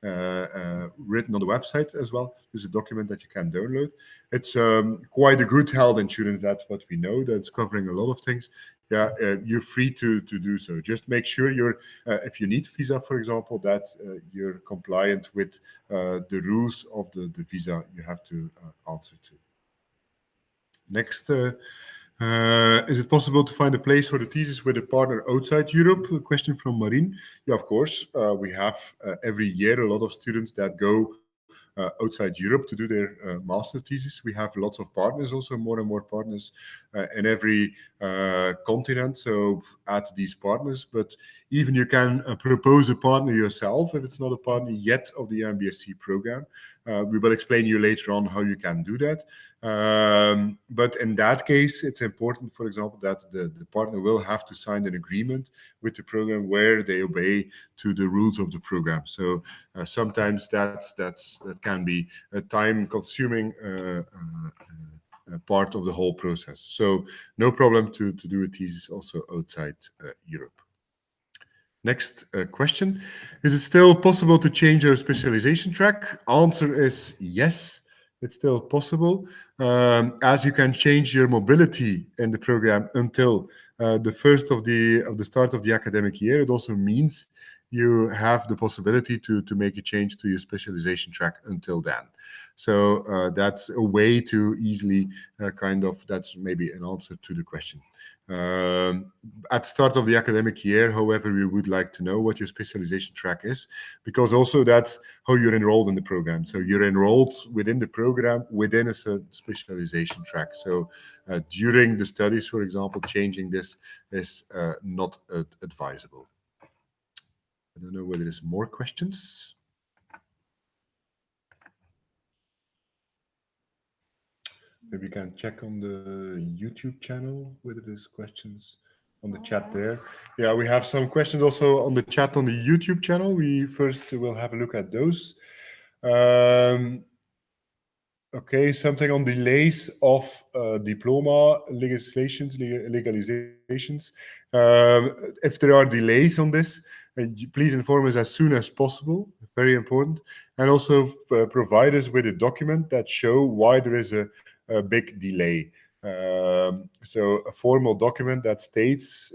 written on the website as well. There's a document that you can download. It's quite a good health insurance. That's what we know. That's covering a lot of things. Yeah, you're free to do so. Just make sure you're, if you need visa, for example, that you're compliant with the rules of the visa you have to answer to. Next, is it possible to find a place for the thesis with a partner outside Europe? A question from Marine. Yeah, of course. We have every year a lot of students that go outside Europe to do their master thesis. We have lots of partners, also more and more partners in every continent. So at these partners, but even you can propose a partner yourself if it's not a partner yet of the IMBRSea program. We will explain you later on how you can do that. But in that case, it's important, for example, that the partner will have to sign an agreement with the program where they obey to the rules of the program. So sometimes that can be a time-consuming part of the whole process. So no problem to do a thesis also outside Europe. Next question. Is it still possible to change our specialization track? Answer is yes, it's still possible. As you can change your mobility in the program until the first of the start of the academic year, it also means you have the possibility to make a change to your specialization track until then. So that's a way to easily that's maybe an answer to the question. At the start of the academic year, however, we would like to know what your specialization track is, because also that's how you're enrolled in the program. So you're enrolled within the program within a certain specialization track. So during the studies, for example, changing this is not advisable. I don't know whether there's more questions. Maybe you can check on the YouTube channel whether there's questions on the chat there. Yeah, we have some questions also on the chat on the YouTube channel. We first will have a look at those. Okay, something on delays of diploma legalizations. If there are delays on this, please inform us as soon as possible. Very important. And also provide us with a document that show why there is a big delay. So a formal document that states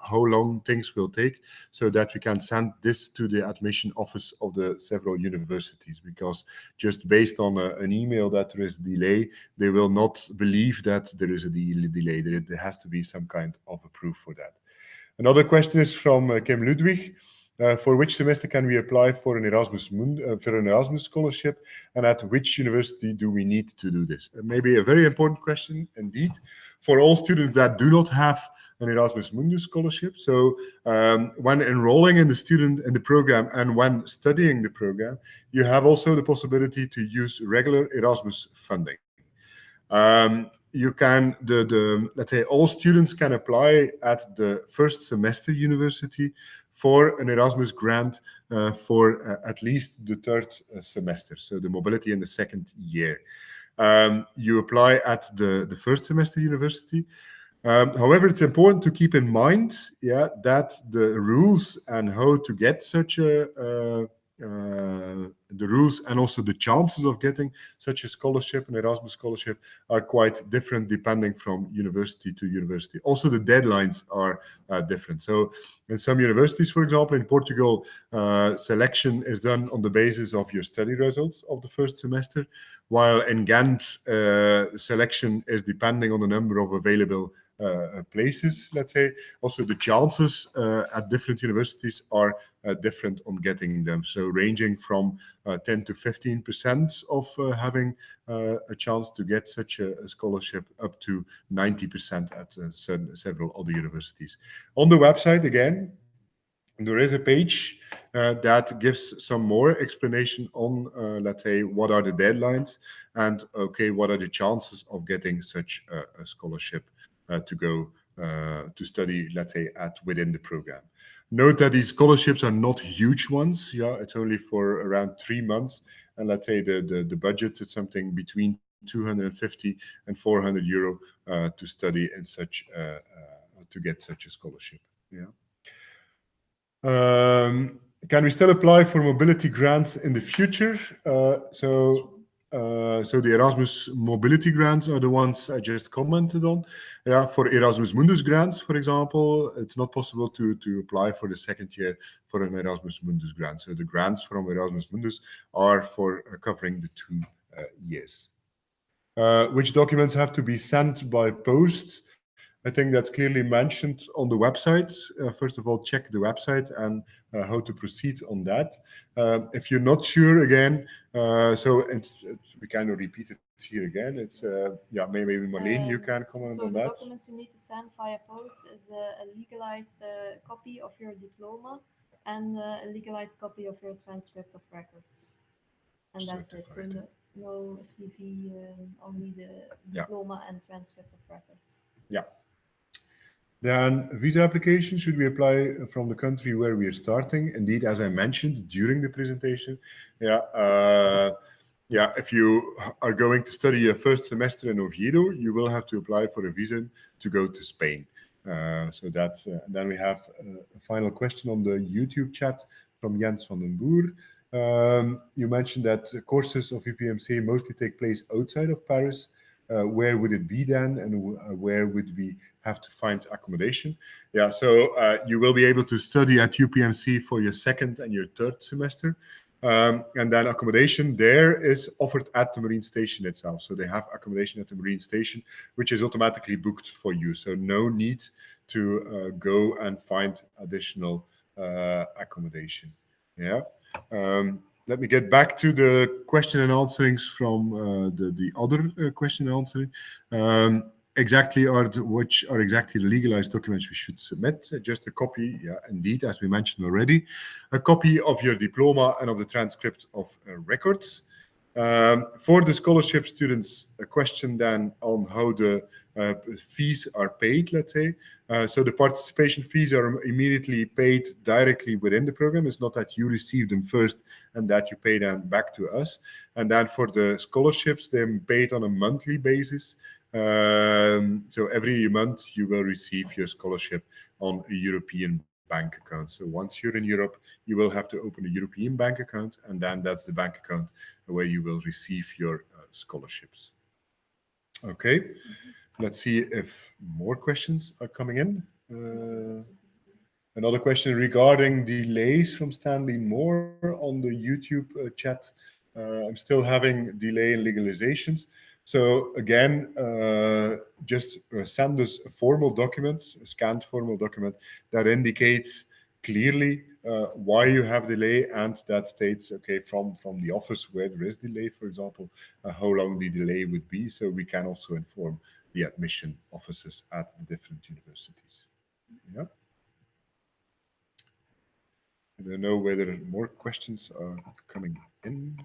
how long things will take, so that we can send this to the admission office of the several universities, because just based on an email that there is delay, they will not believe that there is a delay. There has to be some kind of a proof for that. Another question is from Kim Ludwig. For which semester can we apply for an Erasmus scholarship, and at which university do we need to do this? Maybe a very important question indeed for all students that do not have an Erasmus Mundus scholarship. So when enrolling in the program and when studying the program, you have also the possibility to use regular Erasmus funding. You can, let's say all students can apply at the first semester university for an Erasmus grant for at least the third semester, so the mobility in the second year. You apply at the first semester university. However, it's important to keep in mind, yeah, that the rules and how to get such a the rules and also the chances of getting such a scholarship, an Erasmus scholarship, are quite different depending from university to university. Also, the deadlines are different. So, in some universities, for example, in Portugal, selection is done on the basis of your study results of the first semester, while in Ghent, selection is depending on the number of available places, let's say. Also, the chances at different universities are different on getting them. So ranging from 10 to 15% of having a chance to get such a scholarship up to 90% at several other universities. On the website, again, there is a page that gives some more explanation on, let's say, what are the deadlines and, okay, what are the chances of getting such a scholarship to go to study, let's say, within the program. Note that these scholarships are not huge ones. Yeah, it's only for around 3 months, and let's say the budget is something between 250 and 400 euro to study in such to get such a scholarship. Yeah. Can we still apply for mobility grants in the future? So the Erasmus mobility grants are the ones I just commented on. Yeah, for Erasmus Mundus grants, for example, it's not possible to apply for the second year for an Erasmus Mundus grant. So the grants from Erasmus Mundus are for covering the 2 years. Which documents have to be sent by post? I think that's clearly mentioned on the website. First of all, check the website and how to proceed on that. If you're not sure, again, we kind of repeat it here again. It's yeah, maybe Marleen, you can comment on that. So the documents you need to send via post is a legalized copy of your diploma and a legalized copy of your transcript of records. And that's it. So no CV, only the diploma and transcript of records. Yeah. Then visa application, should we apply from the country where we are starting? Indeed, as I mentioned during the presentation, if you are going to study your first semester in Oviedo, you will have to apply for a visa to go to Spain. So that's, then we have a final question on the YouTube chat from Jens van den Boer. You mentioned that courses of UPMC mostly take place outside of Paris. Where would it be then, and where would we have to find accommodation? Yeah, so you will be able to study at UPMC for your second and your third semester. And then accommodation there is offered at the marine station itself. So they have accommodation at the marine station, which is automatically booked for you. So no need to go and find additional accommodation. Yeah. Let me get back to the question and answerings from the other question and answering. Which are exactly the legalized documents we should submit? Just a copy, yeah, indeed, as we mentioned already, a copy of your diploma and of the transcript of records. For the scholarship students, a question then on how the fees are paid, let's say. So the participation fees are immediately paid directly within the program. It's not that you receive them first and that you pay them back to us. And then for the scholarships, they're paid on a monthly basis. So every month you will receive your scholarship on a European bank account. So once you're in Europe, you will have to open a European bank account, and then that's the bank account where you will receive your scholarships. Okay, let's see if more questions are coming in. Another question regarding delays from Stanley Moore on the YouTube chat. I'm still having delay in legalizations. So again, just send us a formal document, a scanned formal document that indicates clearly why you have delay, and that states, okay, from the office where there is delay, for example, how long the delay would be, so we can also inform the admission offices at the different universities. Yeah. I don't know whether more questions are coming in.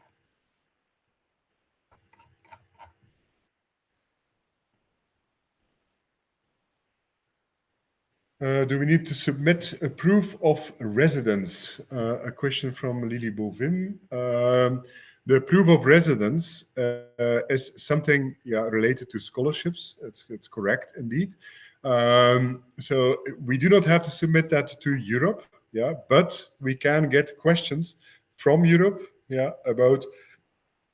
Do we need to submit a proof of residence? A question from Lily Bovim. The proof of residence is something related to scholarships. It's correct, indeed. So we do not have to submit that to Europe, yeah, but we can get questions from Europe, yeah, about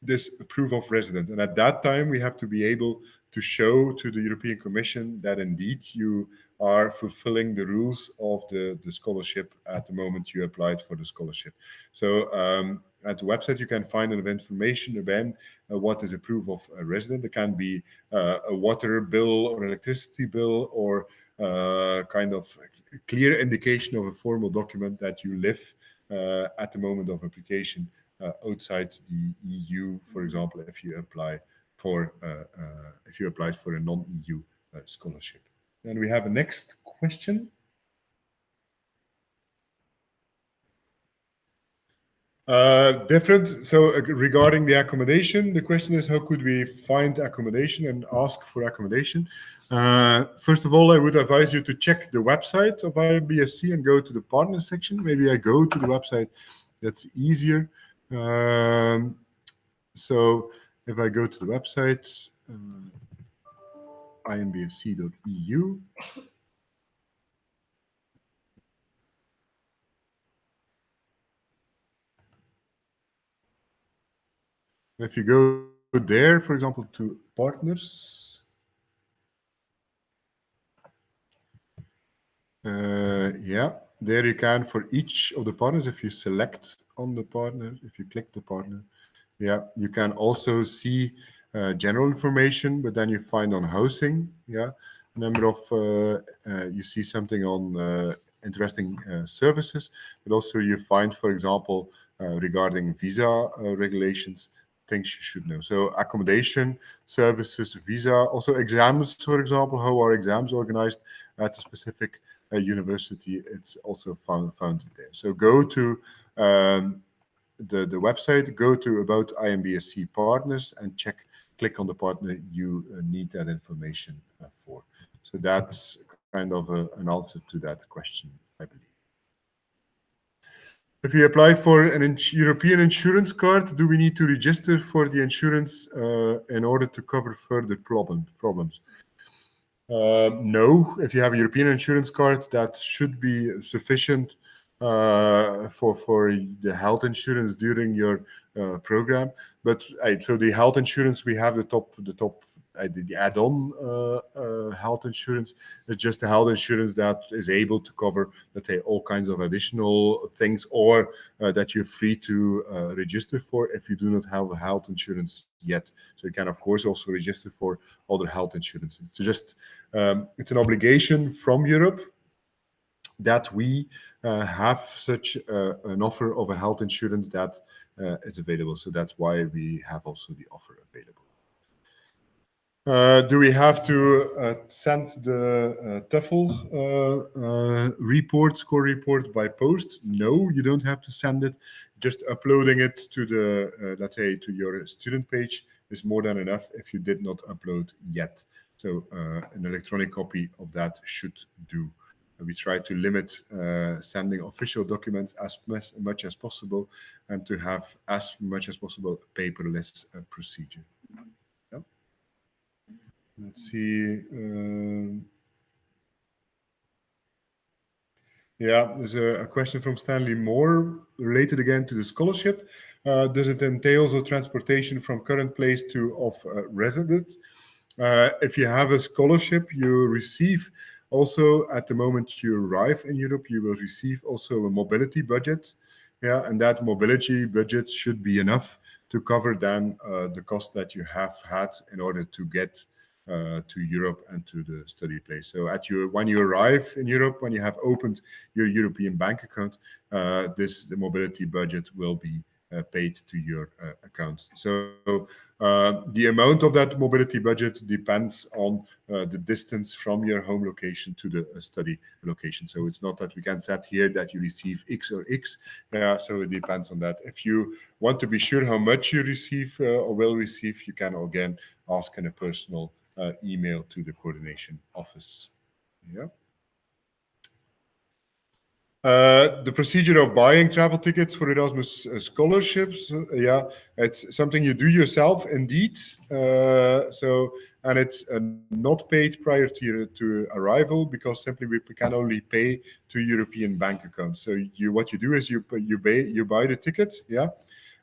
this proof of residence. And at that time, we have to be able to show to the European Commission that indeed you are fulfilling the rules of the scholarship at the moment you applied for the scholarship. So at the website, you can find enough information about what is a proof of a resident. It can be a water bill or electricity bill, or kind of clear indication of a formal document that you live at the moment of application outside the EU, for example, if you applied for a non-EU scholarship. Then we have a next question. Regarding the accommodation, the question is, how could we find accommodation and ask for accommodation? First of all, I would advise you to check the website of IMBRSea and go to the partner section. Maybe I go to the website, that's easier. So if I go to the website, IMBRSea.eu, if you go there, for example, to partners, yeah, there you can, for each of the partners, if you select on the partner, if you click the partner, yeah, you can also see general information, but then you find on housing, yeah, number of, you see something on interesting services, but also you find, for example, regarding visa regulations, things you should know. So accommodation, services, visa, also exams, for example, how are exams organized at a specific university, it's also found there. So go to the website, go to About IMBRSea Partners and click on the partner you need that information for. So that's kind of an answer to that question, I believe. If we apply for an European insurance card, do we need to register for the insurance in order to cover further problems? No, if you have a European insurance card, that should be sufficient for the health insurance during your program. But so the health insurance, we have the add-on health insurance. It's just a health insurance that is able to cover, let's say, all kinds of additional things, or that you're free to register for if you do not have a health insurance yet. So you can, of course, also register for other health insurances. So just it's an obligation from Europe that we have such an offer of a health insurance that is available. So that's why we have also the offer available. Do we have to send the TOEFL score report by post? No, you don't have to send it. Just uploading it to the, let's say, to your student page is more than enough if you did not upload yet. So an electronic copy of that should do. We try to limit sending official documents as much as possible, and to have as much as possible paperless procedure. Yeah. Let's see. Yeah, there's a question from Stanley Moore related again to the scholarship. Does it entail the transportation from current place of residence? If you have a scholarship, you receive also, at the moment you arrive in Europe, you will receive also a mobility budget. Yeah, and that mobility budget should be enough to cover then the cost that you have had in order to get to Europe and to the study place. So when you arrive in Europe, when you have opened your European bank account, the mobility budget will be paid to your account. So the amount of that mobility budget depends on the distance from your home location to the study location. So it's not that we can set here that you receive X or X. So it depends on that. If you want to be sure how much you receive or will receive, you can again ask in a personal email to the coordination office. Yeah. The procedure of buying travel tickets for Erasmus scholarships, yeah, it's something you do yourself, indeed. So and it's not paid prior to arrival, because simply we can only pay to European bank accounts. So what you do is you buy the ticket, yeah,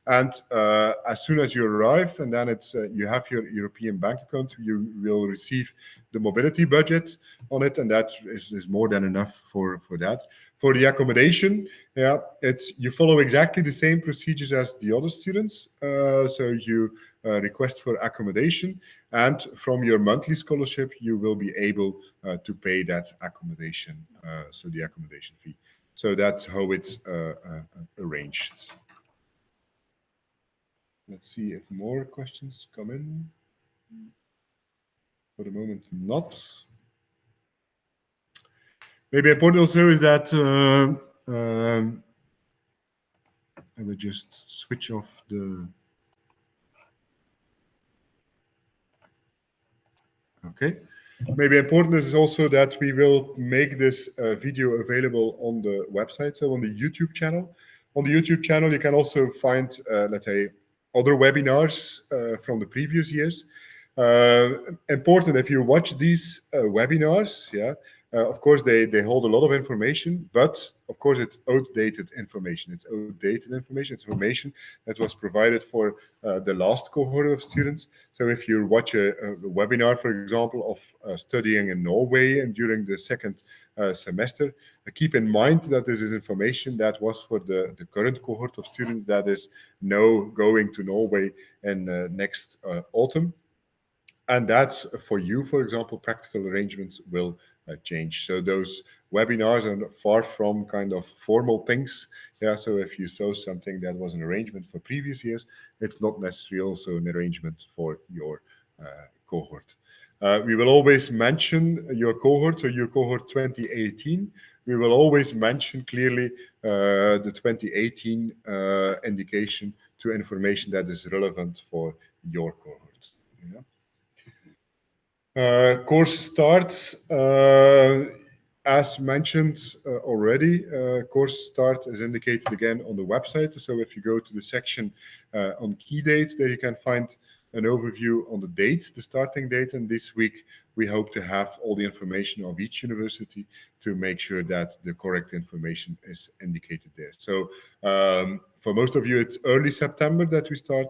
and as soon as you arrive, and then it's you have your European bank account, you will receive the mobility budget on it, and that is more than enough for that. For the accommodation, yeah, you follow exactly the same procedures as the other students. So you request for accommodation, and from your monthly scholarship, you will be able to pay that accommodation, so the accommodation fee. So that's how it's arranged. Let's see if more questions come in. For the moment, not. Maybe important also is that I will just switch off the. Okay. Maybe important is also that we will make this video available on the website, so on the YouTube channel. On the YouTube channel, you can also find, let's say, other webinars from the previous years. Important, if you watch these webinars, yeah, of course, they hold a lot of information, but of course, it's outdated information. It's outdated information. It's information that was provided for the last cohort of students. So if you watch a webinar, for example, of studying in Norway and during the second semester, keep in mind that this is information that was for the current cohort of students that is now going to Norway in next autumn. And that for you, for example, practical arrangements will change. So those webinars are far from kind of formal things. Yeah, so if you saw something that was an arrangement for previous years, it's not necessarily also an arrangement for your cohort. We will always mention your cohort, so your cohort 2018. We will always mention clearly the 2018 indication to information that is relevant for your cohort. Yeah. Course starts, as mentioned already, course start is indicated again on the website. So if you go to the section on key dates, there you can find an overview on the dates, the starting date. And this week, we hope to have all the information of each university to make sure that the correct information is indicated there. So for most of you, it's early September that we start.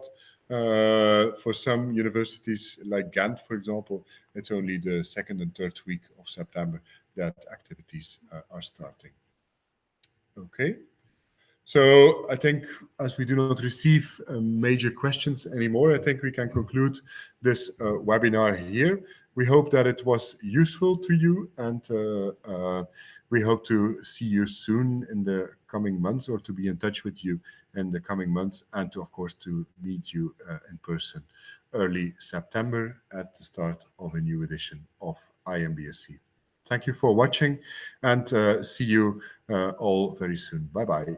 For some universities like Ghent, for example, it's only the second and third week of September that activities are starting. Okay. So I think as we do not receive major questions anymore, I think we can conclude this webinar here. We hope that it was useful to you, and we hope to see you soon in the coming months, or to be in touch with you in the coming months, and to, of course, to meet you in person early September at the start of a new edition of IMBRSea. Thank you for watching, and see you all very soon. Bye-bye.